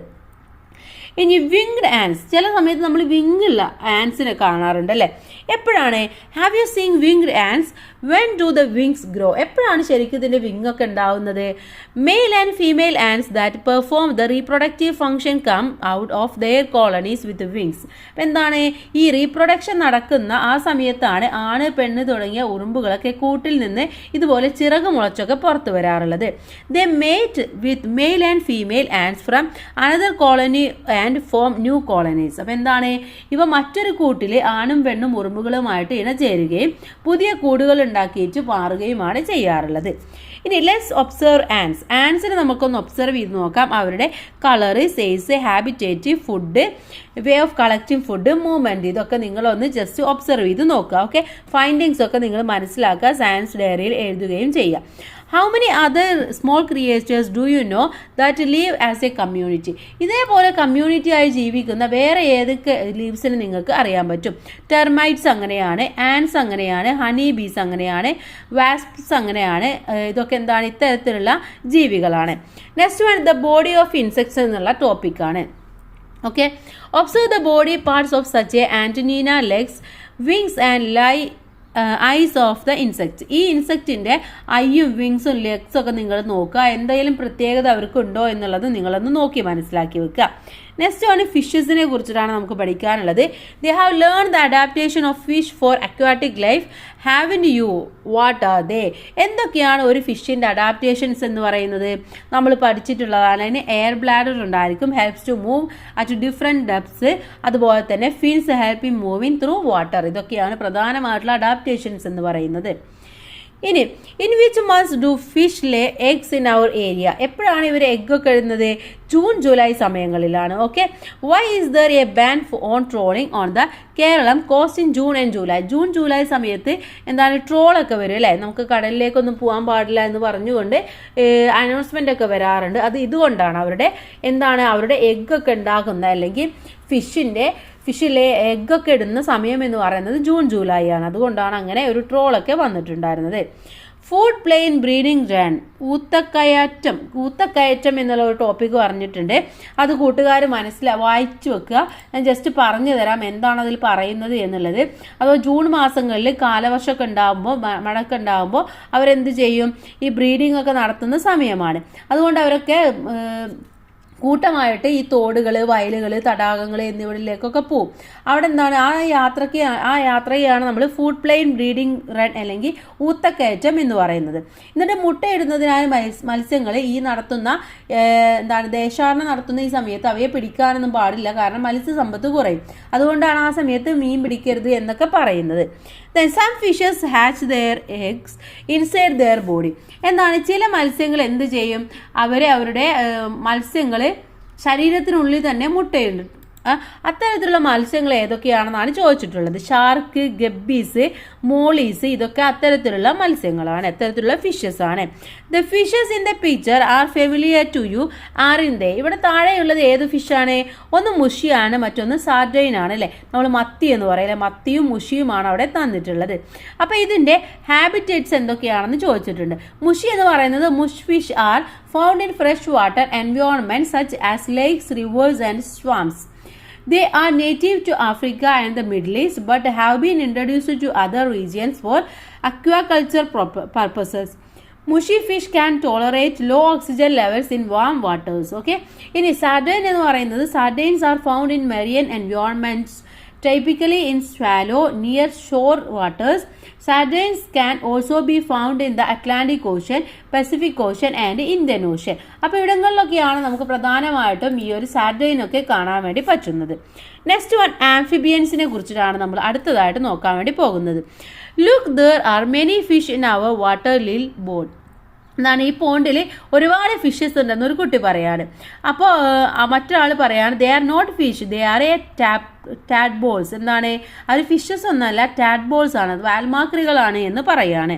ഇനി വിങ്ഡ് ആൻഡ്സ്, ചില സമയത്ത് നമ്മൾ വിങ്ങുള്ള ആൻഡ്സിനെ കാണാറുണ്ട് അല്ലേ. എപ്പോഴാണ്? Have you seen winged ants? When do the wings grow? എപ്പോഴാണ് ശരിക്കും ഇതിൻ്റെ വിങ് ഒക്കെ ഉണ്ടാവുന്നത്? Male and female ants that perform the reproductive function come out of their colonies with wings. എന്താണ് ഈ റീപ്രൊഡക്ഷൻ നടക്കുന്ന ആ സമയത്താണ് ആണ് പെണ്ണ് തുടങ്ങിയ ഉറുമ്പുകളൊക്കെ കൂട്ടിൽ നിന്ന് ഇതുപോലെ ചിറക് മുളച്ചൊക്കെ പുറത്തു വരാറുള്ളത്. They mate with male and female ants from another colony and form new colonies. അപ്പം എന്താണ് ഇവ മറ്റൊരു കൂട്ടിൽ ആണും പെണ്ണും ഉറുമ്പുകളുമായിട്ട് ഇണചേരുകയും പുതിയ കൂടുകൾ ഉണ്ടാക്കിയിട്ട് മാറുകയുമാണ് ചെയ്യാറുള്ളത്. ഇനി ലെറ്റ്സ് ഒബ്സർവ് ആൻഡ്സ്. ആൻഡ്സിനെ നമുക്കൊന്ന് ഒബ്സർവ് ചെയ്ത് നോക്കാം. അവരുടെ colour, size, habitat, food, way of collecting food, movement, ഇതൊക്കെ നിങ്ങളൊന്ന് ജസ്റ്റ് ഒബ്സർവ് ചെയ്ത് നോക്കുക. ഓക്കെ, ഫൈൻഡിങ്സ് ഒക്കെ നിങ്ങൾ മനസ്സിലാക്കുക, സയൻസ് ഡയറിയിൽ എഴുതുകയും ചെയ്യുക. How many other small creatures do you know that leave as a community? ഇതേപോലെ കമ്മ്യൂണിറ്റി ആയി ജീവിക്കുന്ന വേറെ ഏതൊക്കെ ലീവ്സിന് നിങ്ങൾക്ക് അറിയാൻ പറ്റും? ടെർമൈറ്റ്സ് അങ്ങനെയാണ്, ആൻഡ്സ് അങ്ങനെയാണ്, ഹണി ബീസ് അങ്ങനെയാണ്, വാസ്പ്സ് അങ്ങനെയാണ്. ഇതൊക്കെ എന്താണ്? ഇത്തരത്തിലുള്ള ജീവികളാണ്. Next one the body of insects എന്നുള്ള ടോപ്പിക്കാണ്. Okay, observe the body parts of such a antennae, legs, wings and eyes of the insects. ഈ ഇൻസെക്റ്റിൻ്റെ ഐയും വിങ്സും ലെഗ്സും ഒക്കെ നിങ്ങൾ നോക്കുക. എന്തെങ്കിലും പ്രത്യേകത അവർക്കുണ്ടോ എന്നുള്ളത് നിങ്ങളൊന്ന് നോക്കി മനസ്സിലാക്കി വെക്കുക. നെക്സ്റ്റ് ആണ് ഫിഷസിനെ കുറിച്ചിട്ടാണ് നമുക്ക് പഠിക്കാനുള്ളത്. They have learn the adaptation of fish for aquatic life. Having you what are they? എന്തൊക്കെയാണ് ഒരു ഫിഷിൻ്റെ അഡാപ്റ്റേഷൻസ് എന്ന് പറയുന്നത്? നമ്മൾ പഠിച്ചിട്ടുള്ളതാണ്. അതിന് എയർ ബ്ലാഡർ ഉണ്ടായിരിക്കും, helps to move at different depths. അതുപോലെ തന്നെ fins help in moving through water. ഇതൊക്കെയാണ് പ്രധാനമായിട്ടുള്ള അഡാപ്റ്റേഷൻസ് എന്ന് പറയുന്നത്. ഇനി in which months do fish lay eggs in our area? എപ്പോഴാണ് ഇവർ എഗ്ഗൊക്കെ ഇടുന്നത്? ജൂൺ ജൂലൈ സമയങ്ങളിലാണ്. Okay, Y is there a ban on trawling on the Keralam coast in June and July? June July സമയത്ത് എന്താണ് ട്രോളൊക്കെ വരും അല്ലേ. നമുക്ക് കടലിലേക്കൊന്നും പോകാൻ പാടില്ല എന്ന് പറഞ്ഞുകൊണ്ട് അനൗൺസ്മെൻ്റ് ഒക്കെ വരാറുണ്ട്. അത് ഇതുകൊണ്ടാണ് അവരുടെ എഗ്ഗൊക്കെ ഉണ്ടാക്കുന്ന അല്ലെങ്കിൽ ഫിഷിലെ എഗ്ഗൊക്കെ ഇടുന്ന സമയം എന്ന് പറയുന്നത് ജൂൺ ജൂലൈ ആണ്. അതുകൊണ്ടാണ് അങ്ങനെ ഒരു ട്രോളൊക്കെ വന്നിട്ടുണ്ടായിരുന്നത്. ഫുഡ് പ്ലെയിൻ ബ്രീഡിംഗ് റൺ, ഊത്തക്കയറ്റം എന്നുള്ള ഒരു ടോപ്പിക്ക് പറഞ്ഞിട്ടുണ്ട്. അത് കൂട്ടുകാർ വായിച്ചു വെക്കുക. ഞാൻ ജസ്റ്റ് പറഞ്ഞു തരാം എന്താണ് അതിൽ പറയുന്നത് എന്നുള്ളത്. അപ്പോൾ ജൂൺ മാസങ്ങളിൽ കാലവർഷമൊക്കെ ഉണ്ടാകുമ്പോൾ, മഴയൊക്കെ ഉണ്ടാകുമ്പോൾ അവരെന്ത് ചെയ്യും? ഈ ബ്രീഡിംഗ് ഒക്കെ നടത്തുന്ന സമയമാണ്. അതുകൊണ്ട് അവരൊക്കെ കൂട്ടമായിട്ട് ഈ തോടുകൾ, വയലുകൾ, തടാകങ്ങൾ എന്നിവിടങ്ങളിലേക്കൊക്കെ പോവും. അവിടെ എന്താണ് ആ യാത്രയാണ് നമ്മൾ ഫുഡ് പ്ലെയിൻ ബ്രീഡിംഗ് റൺ അല്ലെങ്കിൽ ഊത്തക്കയറ്റം എന്ന് പറയുന്നത്. എന്നിട്ട് മുട്ടയിടുന്നതിനായി മത്സ്യങ്ങൾ ഈ നടത്തുന്ന ദേശാടനം നടത്തുന്ന ഈ സമയത്ത് അവയെ പിടിക്കാനൊന്നും പാടില്ല. കാരണം മത്സ്യസമ്പത്ത് കുറയും. അതുകൊണ്ടാണ് ആ സമയത്ത് മീൻ പിടിക്കരുത് എന്നൊക്കെ പറയുന്നത്. Then some fishes hatch their eggs inside their body. എന്താണ് ചില മത്സ്യങ്ങൾ എന്ത് ചെയ്യും? അവരുടെ മത്സ്യങ്ങൾ ശരീരത്തിനുള്ളിൽ തന്നെ മുട്ടയിടും. അത്തരത്തിലുള്ള മത്സ്യങ്ങൾ ഏതൊക്കെയാണെന്നാണ് ചോദിച്ചിട്ടുള്ളത്. ഷാർക്ക്, ഗപ്പീസ്, മോളീസ്, ഇതൊക്കെ അത്തരത്തിലുള്ള മത്സ്യങ്ങളാണ്, അത്തരത്തിലുള്ള ഫിഷസ് ആണ്. The fishes in the picture are familiar to you are in they. ഇവിടെ താഴെയുള്ളത് ഏത് ഫിഷാണ്? ഒന്ന് മുഷിയാണ്, മറ്റൊന്ന് സാർഡൈൻ ആണ് അല്ലേ. നമ്മൾ മത്തി എന്ന് പറയില്ലേ, മത്തിയും മുഷിയുമാണ് അവിടെ തന്നിട്ടുള്ളത്. അപ്പോൾ ഇതിൻ്റെ ഹാബിറ്റേറ്റ്സ് എന്തൊക്കെയാണെന്ന് ചോദിച്ചിട്ടുണ്ട്. മുഷി എന്ന് പറയുന്നത് മുഷ് fish are found in fresh water environment such as lakes, rivers and swamps. They are native to Africa and the Middle East but have been introduced to other regions for aquaculture purposes. Mushy fish can tolerate low oxygen levels in warm waters. Okay. ഇനി sardine എന്ന് പറയുന്നത് sardines are found in marine environments, typically in shallow near shore waters. Sardines can also be found in the Atlantic Ocean, Pacific Ocean and Indian Ocean. അപ്പോൾ ഇവിടങ്ങളിലൊക്കെയാണ് നമുക്ക് പ്രധാനമായിട്ടും ഈ ഒരു സാർഡൈനൊക്കെ കാണാൻ വേണ്ടി പറ്റുന്നത്. നെക്സ്റ്റ് വൺ ആംഫിബിയൻസിനെ കുറിച്ചിട്ടാണ് നമ്മൾ അടുത്തതായിട്ട് നോക്കാൻ വേണ്ടി പോകുന്നത്. Look there are many fish in our water lil boat. എന്താണ് ഈ പോണ്ടിൽ ഒരുപാട് ഫിഷസ് ഉണ്ടെന്ന് ഒരു കുട്ടി പറയാണ്. അപ്പോൾ മറ്റൊരാൾ പറയാണ് they are not fish, they are a tadpoles. എന്താണ് അത് ഫിഷസ് ഒന്നല്ല, ടാഡ് ബോൾസ് ആണ്, വാൽമാക്രികളാണ് എന്ന് പറയാണ്.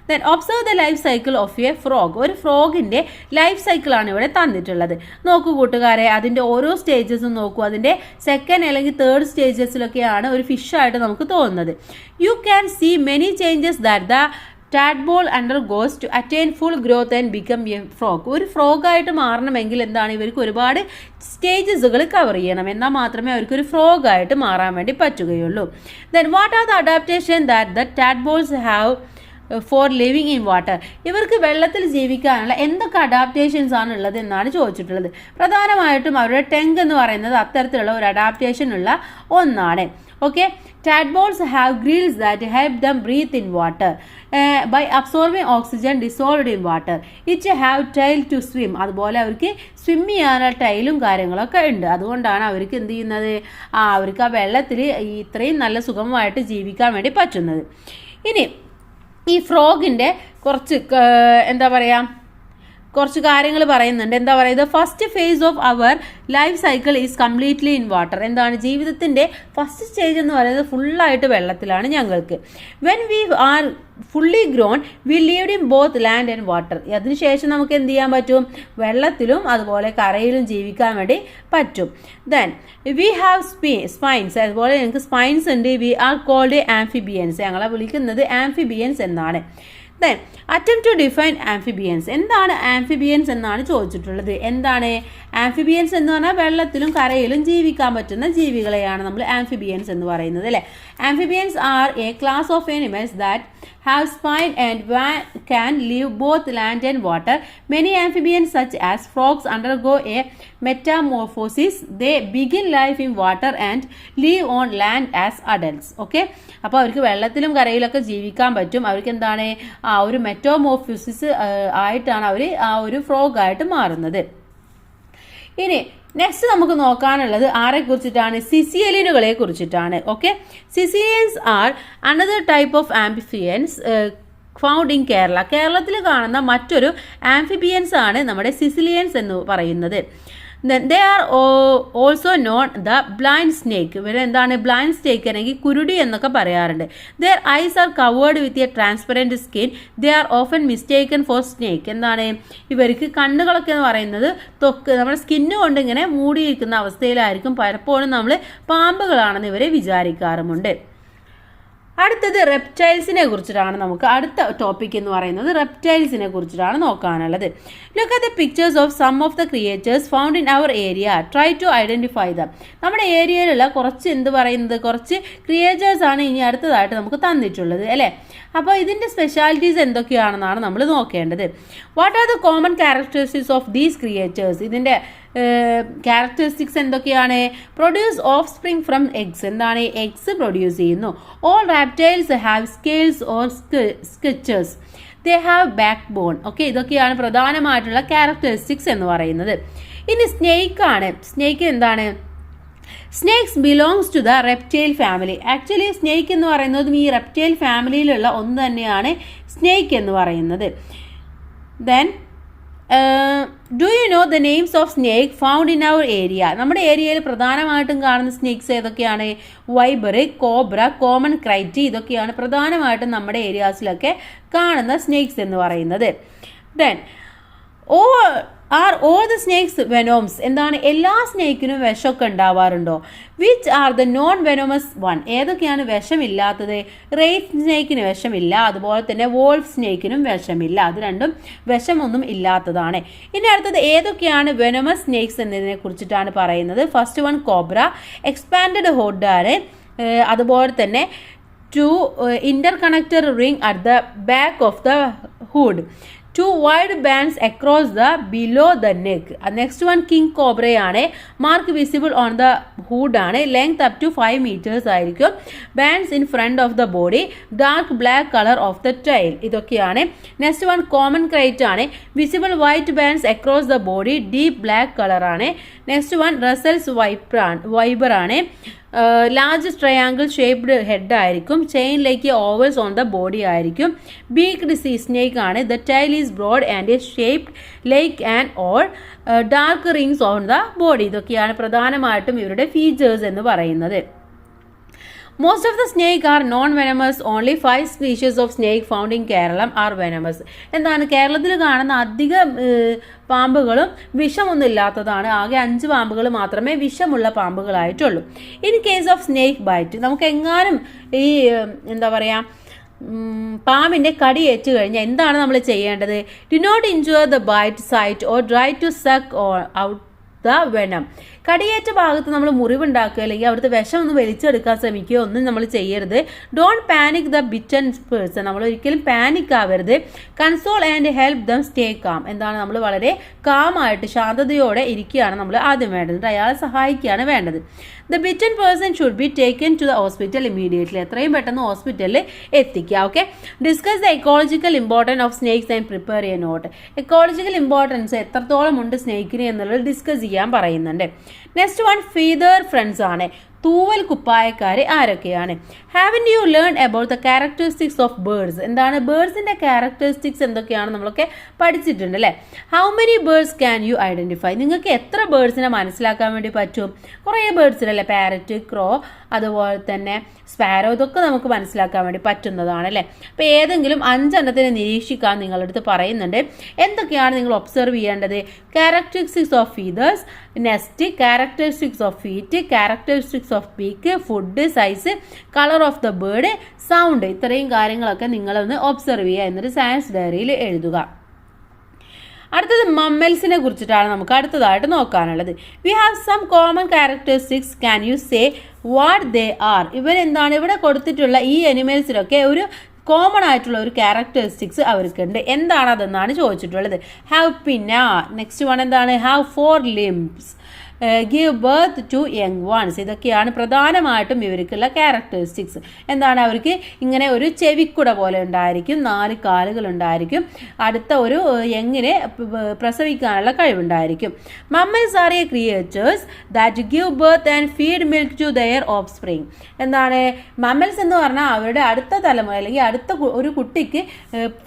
Then observe the life cycle of A frog. ഒരു ഫ്രോഗിൻ്റെ ലൈഫ് സൈക്കിളാണ് ഇവിടെ തന്നിട്ടുള്ളത്. നോക്കൂ കൂട്ടുകാരെ, അതിൻ്റെ ഓരോ സ്റ്റേജസും നോക്കൂ. അതിൻ്റെ സെക്കൻഡ് അല്ലെങ്കിൽ തേർഡ് സ്റ്റേജസിലൊക്കെയാണ് ഒരു ഫിഷായിട്ട് നമുക്ക് തോന്നുന്നത്. You can see many changes that the tadpole undergoes to attain full growth and become a frog. ഒരു ഫ്രോഗായിട്ട് മാറണമെങ്കിൽ എന്താണ് ഇവർക്ക് ഒരുപാട് സ്റ്റേജസുകൾ കവർ ചെയ്യണം, എന്നാൽ മാത്രമേ അവർക്കൊരു ഫ്രോഗായിട്ട് മാറാൻ വേണ്ടി പറ്റുകയുള്ളൂ. Then what are the adaptation that the tadpoles have four living in water. ഇവർക്ക് വെള്ളത്തിൽ ജീവിക്കാനുള്ള എന്തൊക്കെ അഡാപ്റ്റേഷൻസ് ആണ് ഉള്ളത് എന്നാണ് ചോദിച്ചിട്ടുള്ളത്. പ്രധാനമായിട്ടും അവരുടെ ടെങ്ക് എന്ന് പറയുന്നത് അത്തരത്തിലുള്ള ഒരു അഡാപ്റ്റേഷൻ ഉള്ള ഒന്നാണ്. Okay, tadpoles have gills that help them breathe in water by absorbing oxygen dissolved in water. Each have tail to swim. അതുപോലെ അവർക്ക് സ്വിം ചെയ്യാനുള്ള ടൈലും കാര്യങ്ങളൊക്കെ ഉണ്ട്. അതുകൊണ്ടാണ് അവർക്ക് എന്ത് ചെയ്യുന്നത്, അവർക്ക് ആ വെള്ളത്തിൽ ഇത്രയും നല്ല സുഗമമായിട്ട് ജീവിക്കാൻ വേണ്ടി പറ്റുന്നത്. ഇനി ഈ ഫ്രോഗിൻ്റെ കുറച്ച് എന്താ പറയുക, കുറച്ച് കാര്യങ്ങൾ പറയുന്നുണ്ട്. എന്താ പറയുക, first phase of our life cycle is completely in water. എന്താണ് ജീവിതത്തിൻ്റെ ഫസ്റ്റ് സ്റ്റേജ് എന്ന് പറയുന്നത് ഫുള്ളായിട്ട് വെള്ളത്തിലാണ് ഞങ്ങൾക്ക്. When we are fully grown we lived in both land and water. അതിനുശേഷം നമുക്ക് എന്ത് ചെയ്യാൻ പറ്റും, വെള്ളത്തിലും അതുപോലെ കരയിലും ജീവിക്കാൻ വേണ്ടി പറ്റും. Then we have spines. അതുപോലെ ഞങ്ങൾക്ക് സ്പൈൻസ് ഉണ്ട്. We are called amphibians. ഞങ്ങളെ വിളിക്കുന്നത് ആംഫിബിയൻസ് എന്നാണ്. Then attempt to define amphibians. എന്താണ് ആംഫിബിയൻസ് എന്നാണ് ചോദിച്ചിട്ടുള്ളത്. എന്താണ് ആംഫിബിയൻസ് എന്ന് പറഞ്ഞാൽ വെള്ളത്തിലും കരയിലും ജീവിക്കാൻ പറ്റുന്ന ജീവികളെയാണ് നമ്മൾ ആംഫിബിയൻസ് എന്ന് പറയുന്നത്, അല്ലേ. Amphibians are a class of animals that have spine and can live both land and water. Many amphibians such as frogs undergo a metamorphosis. They begin life in water and live on land as adults. Okay, അപ്പോൾ അവർക്ക് വെള്ളത്തിലും കരയിലൊക്കെ ജീവിക്കാൻ പറ്റും. അവർക്ക് എന്താണ് ആ ഒരു മെറ്റോമോർഫോസിസ് ആയിട്ടാണ് അവർ ആ ഒരു ഫ്രോഗ് ആയിട്ട് മാറുന്നത്. ഇനി നെക്സ്റ്റ് നമുക്ക് നോക്കാനുള്ളത് ആരെ കുറിച്ചിട്ടാണ്, സിസിലിയനുകളെ കുറിച്ചിട്ടാണ്. Okay, caecilians are another type of amphibians found in Kerala. കേരളത്തിൽ കാണുന്ന മറ്റൊരു ആംഫിബിയൻസ് ആണ് നമ്മുടെ സിസിലിയൻസ് എന്ന് പറയുന്നത്. They are also known the blind snake. ഇവർ എന്താണ് ബ്ലൈൻഡ് സ്നേക്ക് അല്ലെങ്കിൽ കുരുടി എന്നൊക്കെ പറയാറുണ്ട്. Their eyes are covered with a transparent skin. They are often mistaken for snake. എന്താണ് ഇവർക്ക് കണ്ണുകളൊക്കെ എന്ന് പറയുന്നത് നമ്മുടെ സ്കിന്ന് കൊണ്ട് ഇങ്ങനെ മൂടിയിരിക്കുന്ന അവസ്ഥയിലായിരിക്കും. പലപ്പോഴും നമ്മൾ പാമ്പുകളാണെന്ന് ഇവരെ വിചാരിക്കാറുമുണ്ട്. അടുത്തത് റെപ്റ്റൈൽസിനെ കുറിച്ചിട്ടാണ്. നമുക്ക് അടുത്ത ടോപ്പിക് എന്ന് പറയുന്നത് റെപ്റ്റൈൽസിനെ കുറിച്ചിട്ടാണ് നോക്കാനുള്ളത്. Look at the pictures of some of the creatures found in our area. Try to identify them. നമ്മുടെ ഏരിയയിലുള്ള കുറച്ച് ക്രിയേച്ചേഴ്സ് ആണ് ഇനി അടുത്തതായിട്ട് നമുക്ക് തന്നിട്ടുള്ളത്, അല്ലേ. അപ്പോൾ ഇതിൻ്റെ സ്പെഷ്യാലിറ്റീസ് എന്തൊക്കെയാണെന്നാണ് നമ്മൾ നോക്കേണ്ടത്. What are the common characteristics of these creatures. ഇതിൻ്റെ ക്യാരക്ടറിസ്റ്റിക്സ് എന്തൊക്കെയാണ്? Produce offspring from eggs. എന്താണ് എഗ്സ് പ്രൊഡ്യൂസ് ചെയ്യുന്നു. All reptiles have scales or scutes. They have backbone. Okay, ഇതൊക്കെയാണ് പ്രധാനമായിട്ടുള്ള ക്യാരക്ടറിസ്റ്റിക്സ് എന്ന് പറയുന്നത്. ഇനി സ്നേക്ക് ആണ്. സ്നേക്ക് എന്താണ്? Snakes belongs to the reptile family. Actually snake എന്ന് പറയുന്നതും ഈ റെപ്റ്റൈൽ ഫാമിലിയിലുള്ള ഒന്ന് തന്നെയാണ് സ്നേക്ക് എന്ന് പറയുന്നത്. Then do you know the names of snake found in our area. നമ്മുടെ ഏരിയയിൽ പ്രധാനമായിട്ടും കാണുന്ന സ്നേക്സ് ഏതൊക്കെയാണ്? Viper, cobra, common krait. ഇതൊക്കെയാണ് പ്രധാനമായിട്ടും നമ്മുടെ ഏരിയാസിലൊക്കെ കാണുന്ന സ്നേക്സ് എന്ന് പറയുന്നത്. Then are all the snakes venoms? എന്താണ്, എല്ലാ സ്നേക്കിനും വിഷമൊക്കെ ഉണ്ടാവാറുണ്ടോ? Which are the non venomous one? ഏതൊക്കെയാണ് വിഷമില്ലാത്തത്? റേറ്റ് സ്നേക്കിന് വിഷമില്ല, അതുപോലെ തന്നെ വോൾഫ് സ്നേക്കിനും വിഷമില്ല. അത് രണ്ടും വിഷമൊന്നും ഇല്ലാത്തതാണ്. ഇനി അടുത്തത് ഏതൊക്കെയാണ് വെനോമസ് സ്നേക്സ് എന്നതിനെ കുറിച്ചിട്ടാണ് പറയുന്നത്. ഫസ്റ്റ് വൺ കോബ്ര, എക്സ്പാൻഡഡ് ഹോഡാണ്, അതുപോലെ തന്നെ two interconnected ring at the back of the hood, two wide bands across the below the neck. Next one king cobra ആണ്, mark visible on the hood ആണ്, length up to 5 meters ആയിരിക്കും, bands in front of the body, dark black color of the tail. ഇതൊക്കെയാണ്. Next one common ക്രൈറ്റ് ആണ്, visible white bands across the body, deep black color ആണ്. Next one Russell's viper ആണ്, large triangle shaped head ആയിരിക്കും, ചെയിനിലേക്ക് ovals on the body ആയിരിക്കും. Beaked sea snake ആണ്, the tail is broad and shaped like and oar, dark rings on the body. ഇതൊക്കെയാണ് പ്രധാനമായിട്ടും ഇവരുടെ features എന്ന് പറയുന്നത്. Most of the snake are non-venomous. Only 5 species of snake found in Kerala are venomous. എന്താണ്, കേരളത്തിൽ കാണുന്ന അധികം പാമ്പുകളും വിഷമൊന്നും ഇല്ലാത്തതാണ്. ആകെ 5 പാമ്പുകൾ മാത്രമേ വിഷമുള്ള പാമ്പുകളായിട്ടുള്ളൂ. In case of snake bite, നമുക്ക് എങ്ങാനും ഈ എന്താ പറയുക പാമ്പിൻ്റെ കടി ഏറ്റ് കഴിഞ്ഞാൽ എന്താണ് നമ്മൾ ചെയ്യേണ്ടത്? Do not injure the bite site or try to suck out the venom. കടിയേറ്റ ഭാഗത്ത് നമ്മൾ മുറിവുണ്ടാക്കുക അല്ലെങ്കിൽ അവിടുത്തെ വിഷം ഒന്ന് വലിച്ചെടുക്കാൻ ശ്രമിക്കുകയോ ഒന്നും നമ്മൾ ചെയ്യരുത്. Don't panic the bitten person, നമ്മൾ ഒരിക്കലും പാനിക് ആവരുത്. Console and help them stay calm. എന്താണ്, നമ്മൾ വളരെ കാമായിട്ട് ശാന്തതയോടെ ഇരിക്കുകയാണ് നമ്മൾ ആദ്യം വേണ്ടത്, അയാളെ സഹായിക്കുകയാണ് വേണ്ടത്. The bitten person should be taken to the hospital immediately. എത്രയും പെട്ടെന്ന് ഹോസ്പിറ്റലിൽ എത്തിക്കുക. Okay, discuss the ecological importance of snakes and prepare a note. Ecological importance എത്രത്തോളം ഉണ്ട് സ്നേക്കിന് എന്നുള്ളത് ഡിസ്കസ് ചെയ്യാൻ പറയുന്നുണ്ട്. നെക്സ്റ്റ് വൺ ഫീദർ ഫ്രണ്ട്സ് ആണ്, തൂവൽ കുപ്പായക്കാർ ആരൊക്കെയാണ്? Haven't you learn about the characteristics of birds? എന്താണ്, ബേർഡ്സിന്റെ ക്യാരക്ടറിസ്റ്റിക്സ് എന്തൊക്കെയാണ് നമ്മളൊക്കെ പഠിച്ചിട്ടുണ്ട് അല്ലേ? How many birds can you identify? നിങ്ങൾക്ക് എത്ര ബേർഡ്സിനെ മനസ്സിലാക്കാൻ വേണ്ടി പറ്റും? കുറേ ബേർഡ്സിലല്ലേ, പാരറ്റ്, ക്രോ, അതുപോലെ തന്നെ സ്പാരോ, ഇതൊക്കെ നമുക്ക് മനസ്സിലാക്കാൻ വേണ്ടി പറ്റുന്നതാണ് അല്ലേ? അപ്പോൾ ഏതെങ്കിലും 5 എണ്ണത്തിനെ നിരീക്ഷിക്കാൻ നിങ്ങളുടെ അടുത്ത് പറയുന്നുണ്ട്. എന്തൊക്കെയാണ് നിങ്ങൾ ഒബ്സർവ് ചെയ്യേണ്ടത്? Characteristics of feathers, nest, characteristics of feet, characteristics of beak, food, size, colour of the bird, sound. ഇത്രയും കാര്യങ്ങളൊക്കെ നിങ്ങളൊന്ന് ഒബ്സർവ് ചെയ്യുക, എന്നിട്ട് സയൻസ് ഡയറിയിൽ എഴുതുക. അടുത്തത് മമ്മൽസിനെ കുറിച്ചിട്ടാണ് നമുക്ക് അടുത്തതായിട്ട് നോക്കാനുള്ളത്. We have some common characteristics, can you say what they are? ഇവരെന്താണ്, ഇവിടെ കൊടുത്തിട്ടുള്ള ഈ അനിമൽസിലൊക്കെ ഒരു കോമൺ ആയിട്ടുള്ള ഒരു ക്യാരക്ടറിസ്റ്റിക്സ് അവർക്കുണ്ട്. എന്താണ് അതെന്നാണ് ചോദിച്ചിട്ടുള്ളത്. Have pinna. നെക്സ്റ്റ് വൺ എന്താണ്, have 4 limbs, give birth to young ones. ഇതൊക്കെയാണ് പ്രധാനമായിട്ടും ഇവർക്കുള്ള ക്യാരക്ടറിസ്റ്റിക്സ്. എന്താണ്, അവർക്ക് ഇങ്ങനെ ഒരു ചെവിക്കുട പോലെ ഉണ്ടായിരിക്കും, 4 കാലുകൾ ഉണ്ടായിരിക്കും, അടുത്ത ഒരു യങ്ങിനെ പ്രസവിക്കാനുള്ള കഴിവുണ്ടായിരിക്കും. Mammals are a creatures that give birth and feed milk to their offspring. എന്താണ്, മമ്മൽസ് എന്ന് പറഞ്ഞാൽ അവരുടെ അടുത്ത തലമുറ അല്ലെങ്കിൽ അടുത്ത ഒരു കുട്ടിക്ക്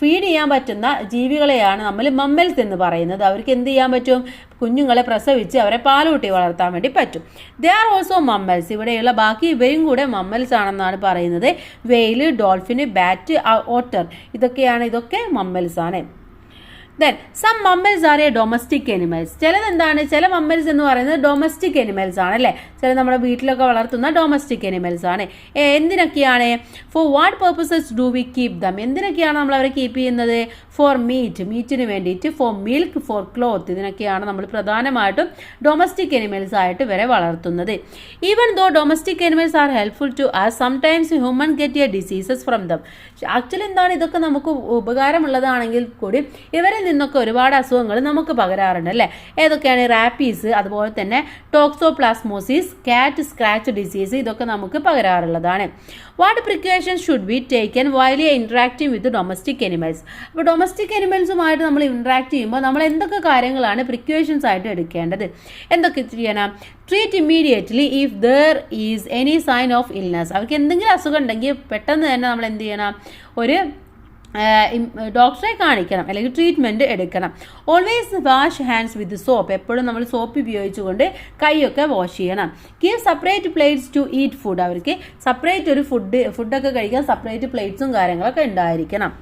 ഫീഡ് ചെയ്യാൻ പറ്റുന്ന ജീവികളെയാണ് നമ്മൾ മമ്മൽസ് എന്ന് പറയുന്നത്. അവർക്ക് എന്ത് ചെയ്യാൻ പറ്റും? കുഞ്ഞുങ്ങളെ പ്രസവിച്ച് അവരെ പാലൂട്ടി വളർത്താൻ വേണ്ടി പറ്റും. ദേ ആർ ഓൾസോ മമ്മൽസ്. ഇവിടെയുള്ള ബാക്കി ഇവയും കൂടെ മമ്മൽസ് ആണെന്നാണ് പറയുന്നത്. വെയിൽ, ഡോൾഫിൻ, ബാറ്റ്, ഓട്ടർ, ഇതൊക്കെ മമ്മൽസ് ആണ്. Then some mammals are a domestic animals. ചിലതെന്താണ്, ചില മമ്മൽസ് എന്ന് പറയുന്നത് ഡൊമസ്റ്റിക് എനിമൽസ് ആണ് അല്ലേ? ചില നമ്മുടെ വീട്ടിലൊക്കെ വളർത്തുന്ന ഡൊമസ്റ്റിക് എനിമൽസ് ആണ്. എന്തിനൊക്കെയാണ്? For what purposes do we keep them? എന്തിനൊക്കെയാണ് നമ്മൾ അവരെ കീപ്പ് ചെയ്യുന്നത്? ഫോർ മീറ്റിന് വേണ്ടിയിട്ട്, ഫോർ മിൽക്ക്, ഫോർ ക്ലോത്ത്, ഇതിനൊക്കെയാണ് നമ്മൾ പ്രധാനമായിട്ടും ഡൊമസ്റ്റിക് എനിമൽസ് ആയിട്ട് ഇവരെ വളർത്തുന്നത്. Even though domestic animals are helpful to us, sometimes human get a diseases from them. Actually എന്താണ്, ഇതൊക്കെ നമുക്ക് ഉപകാരമുള്ളതാണെങ്കിൽ കൂടി ഇവരിൽ നിന്നൊക്കെ ഒരുപാട് അസുഖങ്ങൾ നമുക്ക് പകരാറുണ്ട് അല്ലേ? ഏതൊക്കെയാണ്? റാപ്പീസ്, അതുപോലെ തന്നെ ടോക്സോപ്ലാസ്മോസിസ്, കാറ്റ് സ്ക്രാച്ച് ഡിസീസ്, ഇതൊക്കെ നമുക്ക് പകരാറുള്ളതാണ്. What precautions should be taken while interacting with domestic animals? അപ്പോൾ ഡൊമസ്റ്റിക് എനിമൽസുമായിട്ട് നമ്മൾ ഇന്ററാക്ട് ചെയ്യുമ്പോൾ നമ്മൾ എന്തൊക്കെ കാര്യങ്ങളാണ് പ്രിക്കോഷൻസ് ആയിട്ട് എടുക്കേണ്ടത്? എന്തൊക്കെ ചെയ്യണം? Treat immediately if there is any sign of illness. അവർക്ക് എന്തെങ്കിലും അസുഖം ഉണ്ടെങ്കിൽ പെട്ടെന്ന് തന്നെ നമ്മൾ എന്ത് ചെയ്യണം? ഒരു ഡോക്ടറെ കാണിക്കണം അല്ലെങ്കിൽ ട്രീറ്റ്മെൻറ്റ് എടുക്കണം. Always wash hands with soap. എപ്പോഴും നമ്മൾ സോപ്പ് ഉപയോഗിച്ചുകൊണ്ട് കൈയൊക്കെ വാഷ് ചെയ്യണം. Give separate plates to eat food. അവർക്ക് സെപ്പറേറ്റ് ഒരു ഫുഡൊക്കെ കഴിക്കാൻ സെപ്പറേറ്റ് പ്ലേറ്റ്സും കാര്യങ്ങളൊക്കെ ഉണ്ടായിരിക്കണം.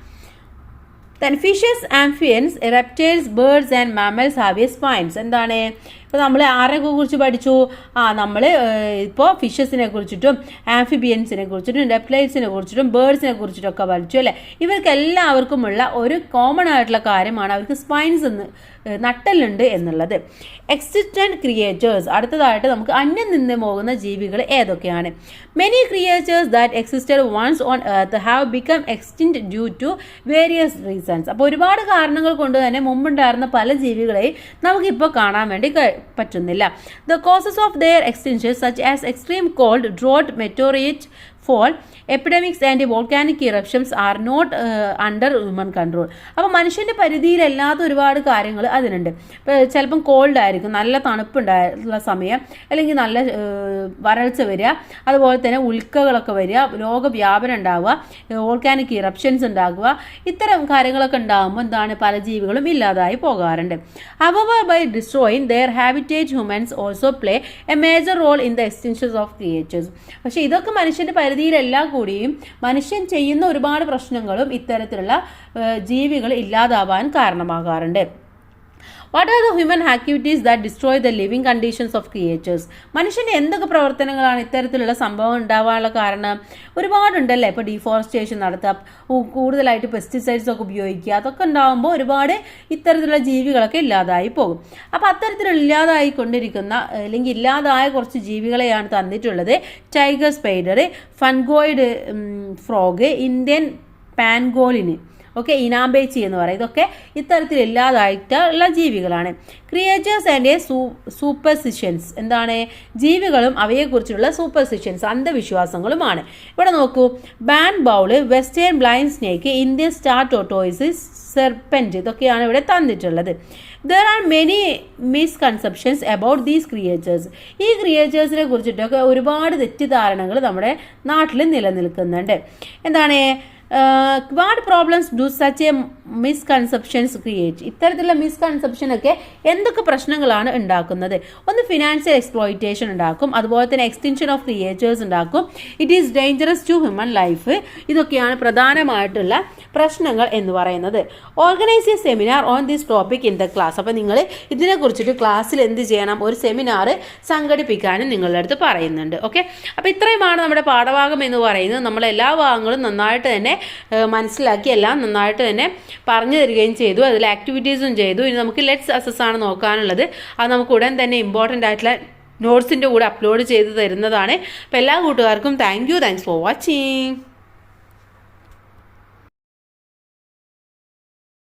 Then fishes, amphibians, reptiles, birds and mammals have a spines. എന്താണ് ഇപ്പോൾ നമ്മൾ ആരെയൊക്കെ കുറിച്ച് പഠിച്ചു? നമ്മൾ ഇപ്പോൾ ഫിഷസിനെ കുറിച്ചിട്ടും ആംഫിബിയൻസിനെ കുറിച്ചിട്ടും റെപ്റ്റൈൽസിനെ കുറിച്ചിട്ടും ബേർഡ്സിനെ കുറിച്ചിട്ടൊക്കെ പഠിച്ചു അല്ലേ? ഇവർക്ക് എല്ലാവർക്കുമുള്ള ഒരു കോമൺ ആയിട്ടുള്ള കാര്യമാണ് അവർക്ക് സ്പൈൻസ് നട്ടലുണ്ട് എന്നുള്ളത്. എക്സിസ്റ്റന്റ് ക്രിയേച്ചേഴ്സ്, അടുത്തതായിട്ട് നമുക്ക് അന്യം നിന്ന് പോകുന്ന ജീവികൾ ഏതൊക്കെയാണ്? Many creatures that existed once on earth have become extinct due to various reasons. അപ്പോൾ ഒരുപാട് കാരണങ്ങൾ കൊണ്ട് തന്നെ മുമ്പുണ്ടായിരുന്ന പല ജീവികളെയും നമുക്കിപ്പോൾ കാണാൻ വേണ്ടി പറ്റുന്നില്ല. The causes of their extinction such as extreme cold, drought, meteorite fall, epidemics and volcanic eruptions are not under human control. അപ്പോൾ മനുഷ്യൻ്റെ പരിധിയിലല്ലാത്ത ഒരുപാട് കാര്യങ്ങൾ അതിനുണ്ട്. ഇപ്പോൾ ചിലപ്പം കോൾഡ് ആയിരിക്കും, നല്ല തണുപ്പുണ്ടായുള്ള സമയം, അല്ലെങ്കിൽ നല്ല വരൾച്ച വരിക, അതുപോലെ തന്നെ ഉൽക്കകളൊക്കെ വരിക, രോഗവ്യാപനം ഉണ്ടാവുക, വോൾക്കാനിക് ഇറപ്ഷൻസ് ഉണ്ടാകുക, ഇത്തരം കാര്യങ്ങളൊക്കെ ഉണ്ടാകുമ്പോൾ എന്താണ് പല ജീവികളും ഇല്ലാതായി പോകാറുണ്ട്. However, by destroying their habitat, humans also play a major role in the extinction of creatures. പക്ഷേ ഇതൊക്കെ മനുഷ്യൻ്റെ പരിധിയിലെല്ലാം കൂടിയും മനുഷ്യൻ ചെയ്യുന്ന ഒരുപാട് പ്രശ്നങ്ങളും ഇത്തരത്തിലുള്ള ജീവികൾ ഇല്ലാതാവാൻ കാരണമാകാറുണ്ട്. What are the human activities that destroy the living conditions of creatures? മനുഷ്യൻ്റെ എന്തൊക്കെ പ്രവർത്തനങ്ങളാണ് ഇത്തരത്തിലുള്ള സംഭവം ഉണ്ടാവാനുള്ള കാരണം? ഒരുപാടുണ്ടല്ലേ. ഇപ്പോൾ ഡീഫോറസ്റ്റേഷൻ നടത്തുക, കൂടുതലായിട്ട് പെസ്റ്റിസൈഡ്സ് ഒക്കെ ഉപയോഗിക്കുക, അതൊക്കെ ഉണ്ടാകുമ്പോൾ ഒരുപാട് ഇത്തരത്തിലുള്ള ജീവികളൊക്കെ ഇല്ലാതായി പോകും. അപ്പോൾ അത്തരത്തിലുള്ള ഇല്ലാതായിക്കൊണ്ടിരിക്കുന്ന അല്ലെങ്കിൽ ഇല്ലാതായ കുറച്ച് ജീവികളെയാണ് തന്നിട്ടുള്ളത്. ടൈഗർ സ്പൈഡർ, ഫൺഗോയിഡ് ഫ്രോഗ്, ഇന്ത്യൻ പാൻഗോലിന്, ഇനാമ്പേച്ചി എന്ന് പറയും. ഇതൊക്കെ ഇത്തരത്തിലില്ലാതായിട്ടുള്ള ജീവികളാണ്. ക്രിയേച്ചേഴ്സ് ആൻഡ് സൂപ്പർസിഷൻസ്, എന്താണ് ജീവികളും അവയെക്കുറിച്ചുള്ള സൂപ്പർസിഷൻസ് അന്ധവിശ്വാസങ്ങളുമാണ്. ഇവിടെ നോക്കൂ, ban bowl, western blind snake, Indian star tortoise, serpent, ഇതൊക്കെയാണ് ഇവിടെ തന്നിട്ടുള്ളത്. There are many misconceptions about these creatures. ഈ ക്രിയേച്ചേഴ്സിനെ കുറിച്ചിട്ടൊക്കെ ഒരുപാട് തെറ്റിദ്ധാരണകൾ നമ്മുടെ നാട്ടിൽ നിലനിൽക്കുന്നുണ്ട്. എന്താണ് what problems do such A misconceptions create? ഇത്തരത്തിലുള്ള മിസ്കൺസെപ്ഷനൊക്കെ എന്തൊക്കെ പ്രശ്നങ്ങളാണ് ഉണ്ടാക്കുന്നത്? ഒന്ന്, ഫിനാൻഷ്യൽ എക്സ്പ്ലോയിറ്റേഷൻ ഉണ്ടാക്കും, അതുപോലെ തന്നെ എക്സ്റ്റിൻഷൻ ഓഫ് ക്രിയേച്ചേഴ്സ് ഉണ്ടാക്കും, it is dangerous to human life. ഇതൊക്കെയാണ് പ്രധാനമായിട്ടുള്ള പ്രശ്നങ്ങൾ എന്ന് പറയുന്നത്. Organise a seminar on this topic in the class. അപ്പോൾ നിങ്ങൾ ഇതിനെക്കുറിച്ചിട്ട് ക്ലാസ്സിൽ എന്ത് ചെയ്യണം? ഒരു സെമിനാർ സംഘടിപ്പിക്കാനും നിങ്ങളുടെ അടുത്ത് പറയുന്നുണ്ട്. ഓക്കെ, അപ്പോൾ ഇത്രയുമാണ് നമ്മുടെ പാഠഭാഗം എന്ന് പറയുന്നത്. നമ്മളെല്ലാ ഭാഗങ്ങളും നന്നായിട്ട് തന്നെ മനസ്സിലാക്കി, എല്ലാം നന്നായിട്ട് തന്നെ പറഞ്ഞു തരികയും ചെയ്തു. അതിൽ ആക്ടിവിറ്റീസും ചെയ്തു. ഇനി നമുക്ക് ലെറ്റ്സ് അസസ് ആണ് നോക്കാനുള്ളത്. അത് നമുക്ക് ഉടൻ തന്നെ ഇമ്പോർട്ടൻ്റ് ആയിട്ടുള്ള നോട്ട്സിൻ്റെ കൂടെ അപ്ലോഡ് ചെയ്ത് തരുന്നതാണ്. അപ്പോൾ എല്ലാ കൂട്ടുകാർക്കും താങ്ക്സ് ഫോർ വാച്ചിങ്.